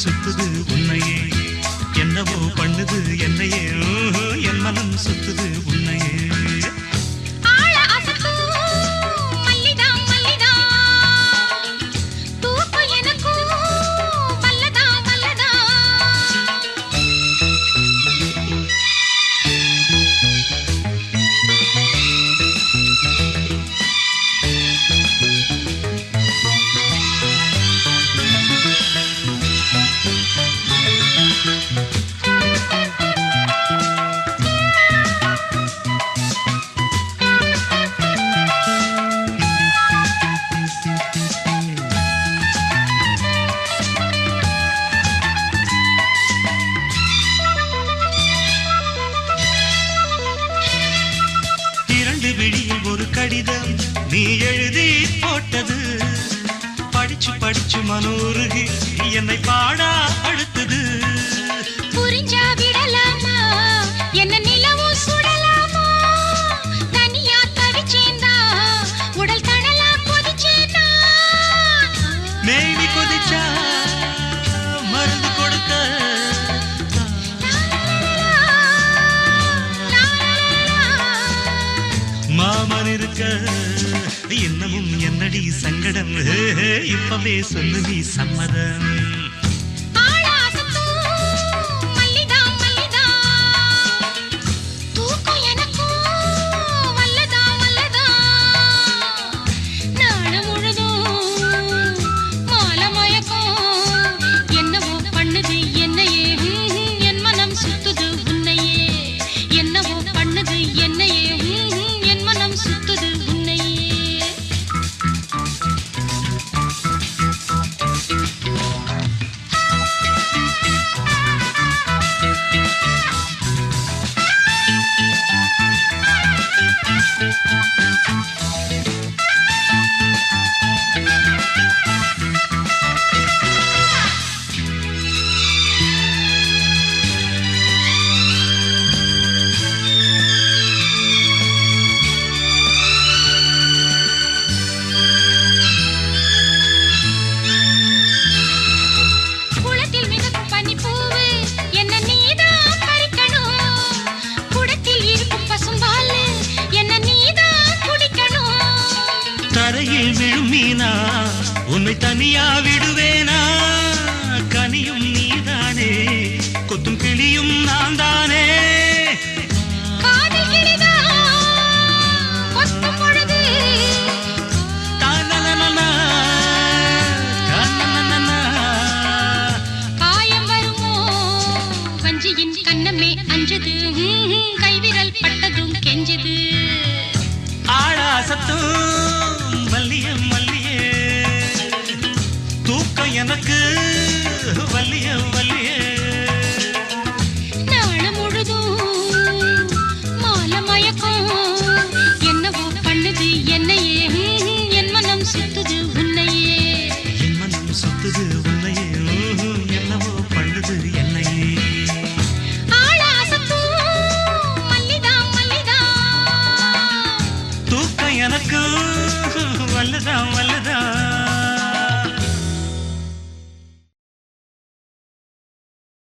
சுத்துது உன்னையே என்னவோ பண்ணுது என்னையே என் மனம் சுத்துது உன்னையே விழியில் ஒரு கடிதம் நீ எழுதி போட்டது படிச்சு படிச்சு மனோருகி என்னை பாடா அடுத்தது புரிஞ்சா விடலாமா என்ன நிலவும் சுடலாமா தனியா தவிச்சேந்தா உடல் தணலா கொதிச்சேனா மேனி கொதிச்சா மருந்து கொடுக்க மாமன் இருக்க இன்னமும் என்னடி சங்கடம் இப்பவே சொல்லு நீ சம்மதம் தரையில் விழும் மீனா உன்னை தனியா விடுவேனா கனியும் நீதானே கொத்தும் கிளியும் நான் தானே காயம் வருமோ வஞ்சியின் கண்ணமே அஞ்சது கைவிரல் பட்டதும் கெஞ்சது ஆளாசத்தும் மல்லியே மல்லியே தூக்கம் எனக்கு வல்லிய வல்லியே நாளை முழுதும் மாலை மயக்கம் என்னவோ பண்ணுது என்னையே என் மனம் சுத்துது உன்னையே என் மனம் சுத்துது உன்னையே என்னவோ பண்ணுது என்னையே ஆளாசத்தும் மல்லிதா மல்லிதா தூக்கம் எனக்கு வல்லதா வல்லதா